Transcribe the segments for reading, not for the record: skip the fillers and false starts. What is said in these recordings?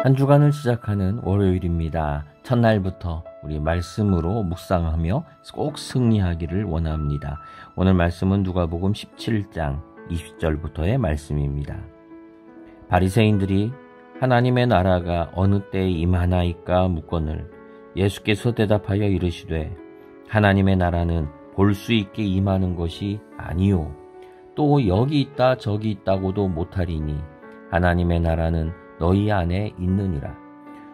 한 주간을 시작하는 월요일입니다. 첫날부터 우리 말씀으로 묵상하며 꼭 승리하기를 원합니다. 오늘 말씀은 누가복음 17장 20절부터의 말씀입니다. 바리새인들이 하나님의 나라가 어느 때에 임하나이까 묻거늘 예수께서 대답하여 이르시되 하나님의 나라는 볼 수 있게 임하는 것이 아니요 또 여기 있다 저기 있다고도 못하리니 하나님의 나라는 너희 안에 있느니라.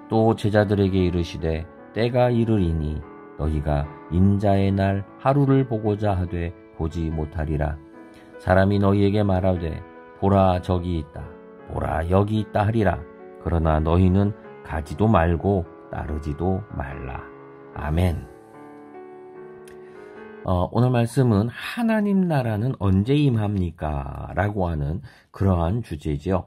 또 제자들에게 이르시되 때가 이르리니 너희가 인자의 날 하루를 보고자 하되 보지 못하리라. 사람이 너희에게 말하되 보라 저기 있다 보라 여기 있다 하리라. 그러나 너희는 가지도 말고 따르지도 말라. 아멘. 오늘 말씀은 하나님 나라는 언제 임합니까? 라고 하는 그러한 주제죠.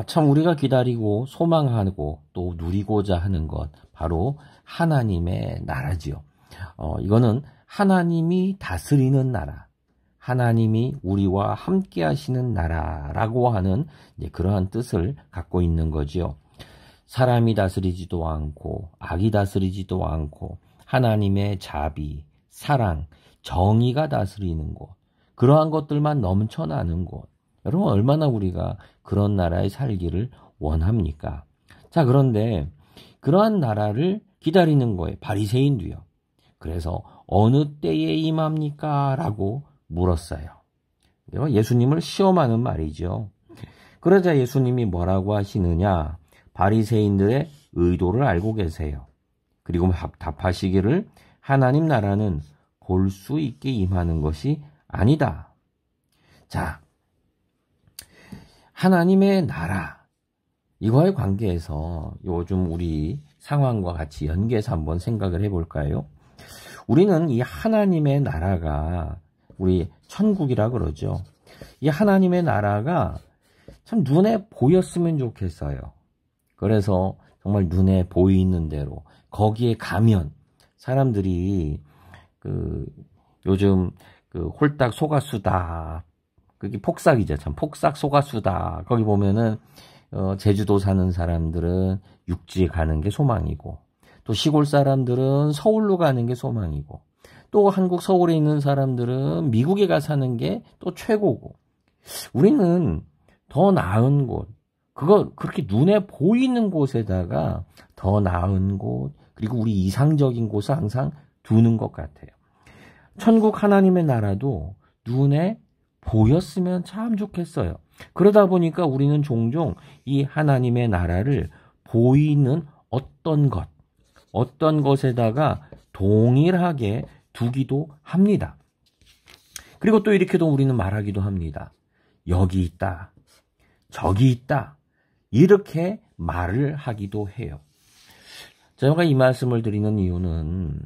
참 우리가 기다리고 소망하고 또 누리고자 하는 것 바로 하나님의 나라지요. 이거는 하나님이 다스리는 나라, 하나님이 우리와 함께 하시는 나라라고 하는 그러한 뜻을 갖고 있는 거지요. 사람이 다스리지도 않고 악이 다스리지도 않고 하나님의 자비, 사랑, 정의가 다스리는 곳, 그러한 것들만 넘쳐나는 곳. 여러분 얼마나 우리가 그런 나라에 살기를 원합니까? 자, 그런데 그러한 나라를 기다리는 거예요. 바리새인도요. 그래서 어느 때에 임합니까? 라고 물었어요. 예수님을 시험하는 말이죠. 그러자 예수님이 뭐라고 하시느냐? 바리새인들의 의도를 알고 계세요. 그리고 답하시기를 하나님 나라는 볼 수 있게 임하는 것이 아니다. 자, 하나님의 나라, 이거에 관계해서 요즘 우리 상황과 같이 연계해서 한번 생각을 해볼까요? 우리는 이 하나님의 나라가 우리 천국이라 그러죠. 이 하나님의 나라가 참 눈에 보였으면 좋겠어요. 그래서 정말 눈에 보이는 대로 거기에 가면 사람들이 요즘 홀딱 속았수다. 그게 폭삭이죠. 참 폭삭 속았수다. 거기 보면은 제주도 사는 사람들은 육지에 가는 게 소망이고 또 시골 사람들은 서울로 가는 게 소망이고 또 한국 서울에 있는 사람들은 미국에 가 사는 게 또 최고고 우리는 더 나은 곳 그렇게 눈에 보이는 곳에다가 더 나은 곳 그리고 우리 이상적인 곳을 항상 두는 것 같아요. 천국 하나님의 나라도 눈에 보였으면 참 좋겠어요. 그러다 보니까 우리는 종종 이 하나님의 나라를 보이는 어떤 것에다가 동일하게 두기도 합니다. 그리고 또 이렇게도 우리는 말하기도 합니다. 여기 있다, 저기 있다, 이렇게 말을 하기도 해요. 제가 이 말씀을 드리는 이유는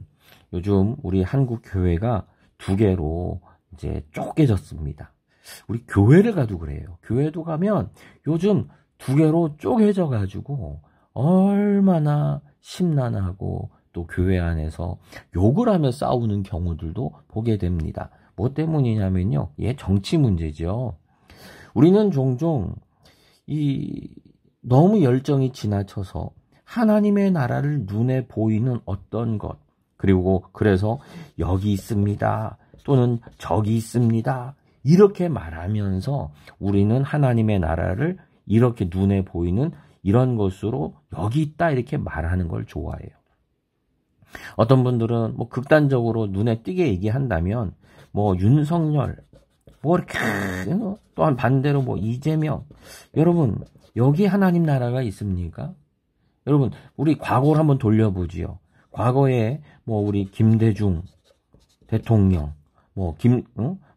요즘 우리 한국 교회가 두 개로 이제 쪼개졌습니다. 우리 교회를 가도 그래요. 교회도 가면 요즘 두 개로 쪼개져 가지고 얼마나 심란하고 또 교회 안에서 욕을 하며 싸우는 경우들도 보게 됩니다. 뭐 때문이냐면요. 정치 문제죠. 우리는 종종 너무 열정이 지나쳐서 하나님의 나라를 눈에 보이는 어떤 것 그리고 그래서 여기 있습니다. 또는 저기 있습니다. 이렇게 말하면서 우리는 하나님의 나라를 이렇게 눈에 보이는 이런 것으로 여기 있다 이렇게 말하는 걸 좋아해요. 어떤 분들은 뭐 극단적으로 눈에 띄게 얘기한다면 뭐 윤석열 뭐 이렇게 또한 반대로 뭐 이재명 여러분 여기 하나님 나라가 있습니까? 여러분 우리 과거를 한번 돌려보지요. 과거에 뭐 우리 김대중 대통령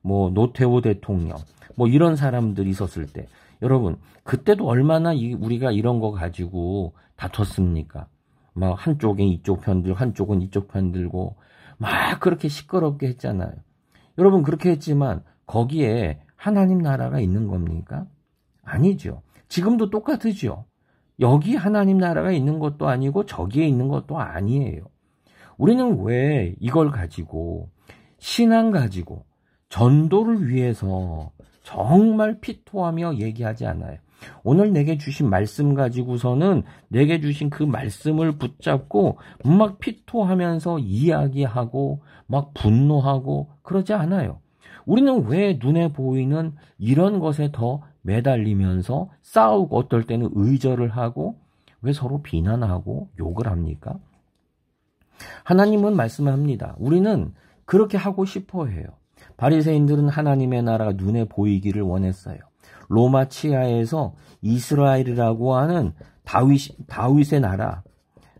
뭐 노태우 대통령 뭐 이런 사람들이 있었을 때 여러분 그때도 얼마나 우리가 이런 거 가지고 다퉜습니까? 막 한쪽에 이쪽 편 들고 한쪽은 이쪽 편 들고 막 그렇게 시끄럽게 했잖아요. 여러분 그렇게 했지만 거기에 하나님 나라가 있는 겁니까? 아니죠. 지금도 똑같으죠. 여기 하나님 나라가 있는 것도 아니고 저기에 있는 것도 아니에요. 우리는 왜 이걸 가지고 신앙 가지고 전도를 위해서 정말 피토하며 얘기하지 않아요. 오늘 내게 주신 말씀 가지고서는 내게 주신 그 말씀을 붙잡고 막 피토하면서 이야기하고 막 분노하고 그러지 않아요. 우리는 왜 눈에 보이는 이런 것에 더 매달리면서 싸우고 어떨 때는 의절을 하고 왜 서로 비난하고 욕을 합니까? 하나님은 말씀합니다. 우리는 그렇게 하고 싶어 해요. 바리새인들은 하나님의 나라가 눈에 보이기를 원했어요. 로마 치하에서 이스라엘이라고 하는 다윗의 나라,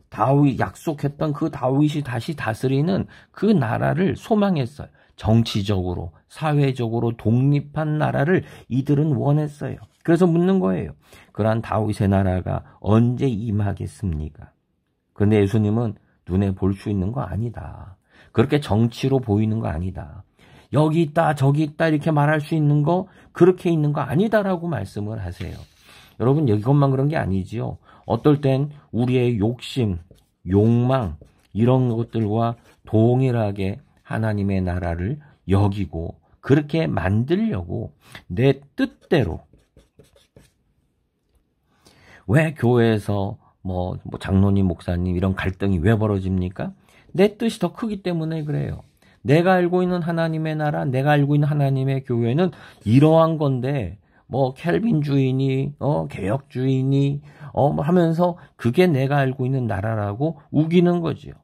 다윗 약속했던 그 다윗이 다시 다스리는 그 나라를 소망했어요. 정치적으로, 사회적으로 독립한 나라를 이들은 원했어요. 그래서 묻는 거예요. 그러한 다윗의 나라가 언제 임하겠습니까? 그런데 예수님은 눈에 볼 수 있는 거 아니다. 그렇게 정치로 보이는 거 아니다. 여기 있다, 저기 있다 이렇게 말할 수 있는 거, 그렇게 있는 거 아니다라고 말씀을 하세요. 여러분, 이것만 그런 게 아니지요. 어떨 땐 우리의 욕심, 욕망 이런 것들과 동일하게 하나님의 나라를 여기고 그렇게 만들려고 내 뜻대로, 왜 교회에서 뭐 장로님, 목사님 이런 갈등이 왜 벌어집니까? 내 뜻이 더 크기 때문에 그래요. 내가 알고 있는 하나님의 나라, 내가 알고 있는 하나님의 교회는 이러한 건데 뭐 켈빈주의니 개혁주의니 하면서 그게 내가 알고 있는 나라라고 우기는 거지요.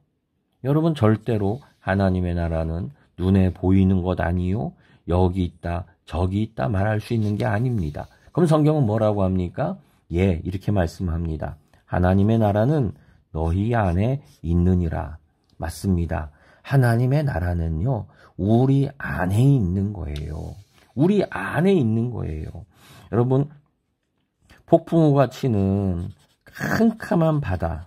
여러분, 절대로 하나님의 나라는 눈에 보이는 것 아니요, 여기 있다 저기 있다 말할 수 있는 게 아닙니다. 그럼 성경은 뭐라고 합니까? 이렇게 말씀합니다. 하나님의 나라는 너희 안에 있느니라. 맞습니다. 하나님의 나라는요, 우리 안에 있는 거예요. 우리 안에 있는 거예요. 여러분, 폭풍우가 치는 캄캄한 바다,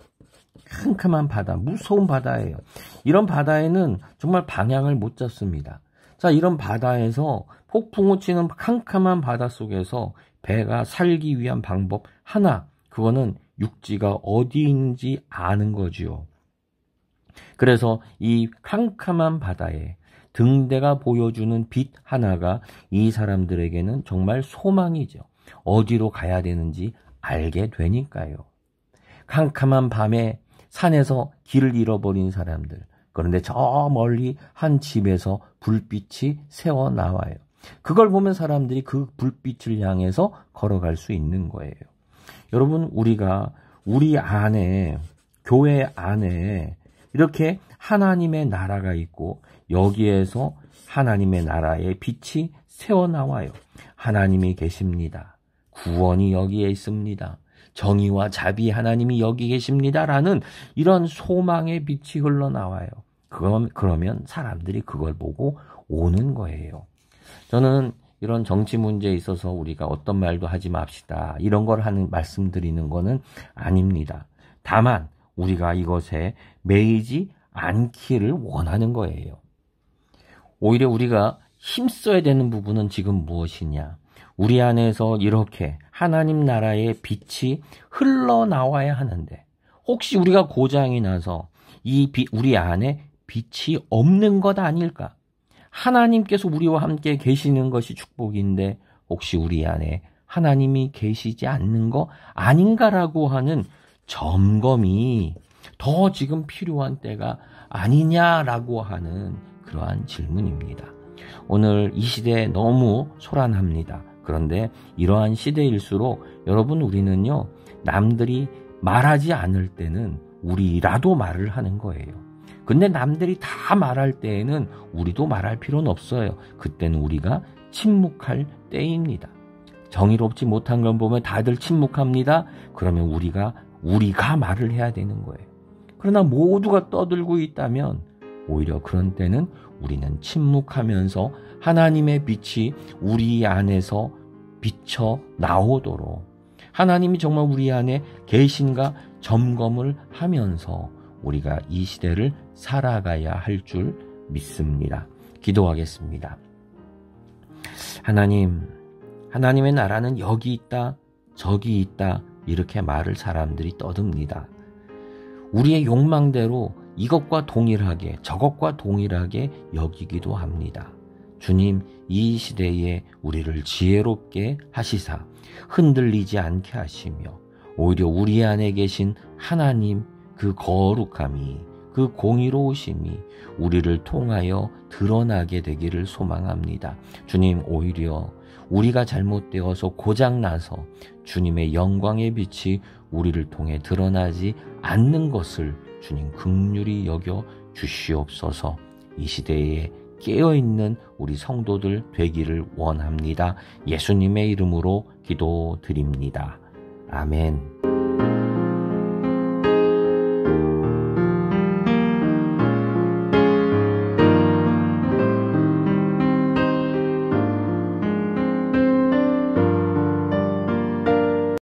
무서운 바다예요. 이런 바다에는 정말 방향을 못 잡습니다. 자, 이런 바다에서 폭풍우 치는 캄캄한 바다 속에서 배가 살기 위한 방법 하나, 그거는 육지가 어디 있는지 아는 거지요. 그래서 이 캄캄한 바다에 등대가 보여주는 빛 하나가 이 사람들에게는 정말 소망이죠. 어디로 가야 되는지 알게 되니까요. 캄캄한 밤에 산에서 길을 잃어버린 사람들, 그런데 저 멀리 한 집에서 불빛이 새어 나와요. 그걸 보면 사람들이 그 불빛을 향해서 걸어갈 수 있는 거예요. 여러분, 우리가 우리 안에, 교회 안에 이렇게 하나님의 나라가 있고 여기에서 하나님의 나라의 빛이 새어나와요. 하나님이 계십니다. 구원이 여기에 있습니다. 정의와 자비 하나님이 여기 계십니다라는 이런 소망의 빛이 흘러나와요. 그러면 사람들이 그걸 보고 오는 거예요. 저는 이런 정치 문제에 있어서 우리가 어떤 말도 하지 맙시다, 이런 걸 말씀드리는 거는 아닙니다. 다만 우리가 이것에 매이지 않기를 원하는 거예요. 오히려 우리가 힘써야 되는 부분은 지금 무엇이냐? 우리 안에서 이렇게 하나님 나라의 빛이 흘러나와야 하는데, 혹시 우리가 고장이 나서 우리 안에 빛이 없는 것 아닐까? 하나님께서 우리와 함께 계시는 것이 축복인데 혹시 우리 안에 하나님이 계시지 않는 거 아닌가라고 하는 점검이 더 지금 필요한 때가 아니냐라고 하는 그러한 질문입니다. 오늘 이 시대에 너무 소란합니다. 그런데 이러한 시대일수록 여러분, 우리는요, 남들이 말하지 않을 때는 우리라도 말을 하는 거예요. 근데 남들이 다 말할 때에는 우리도 말할 필요는 없어요. 그때는 우리가 침묵할 때입니다. 정의롭지 못한 걸 보면 다들 침묵합니다. 그러면 우리가 말을 해야 되는 거예요. 그러나 모두가 떠들고 있다면 오히려 그런 때는 우리는 침묵하면서 하나님의 빛이 우리 안에서 비쳐 나오도록, 하나님이 정말 우리 안에 계신가 점검을 하면서 우리가 이 시대를 살아가야 할 줄 믿습니다. 기도하겠습니다. 하나님의 나라는 여기 있다, 저기 있다, 이렇게 말을 사람들이 떠듭니다. 우리의 욕망대로 이것과 동일하게 저것과 동일하게 여기기도 합니다. 주님, 이 시대에 우리를 지혜롭게 하시사 흔들리지 않게 하시며 오히려 우리 안에 계신 하나님 그 거룩함이, 그 공의로우심이 우리를 통하여 드러나게 되기를 소망합니다. 주님, 오히려 우리가 잘못되어서 고장나서 주님의 영광의 빛이 우리를 통해 드러나지 않는 것을 주님 긍휼히 여겨 주시옵소서. 이 시대에 깨어있는 우리 성도들 되기를 원합니다. 예수님의 이름으로 기도드립니다. 아멘.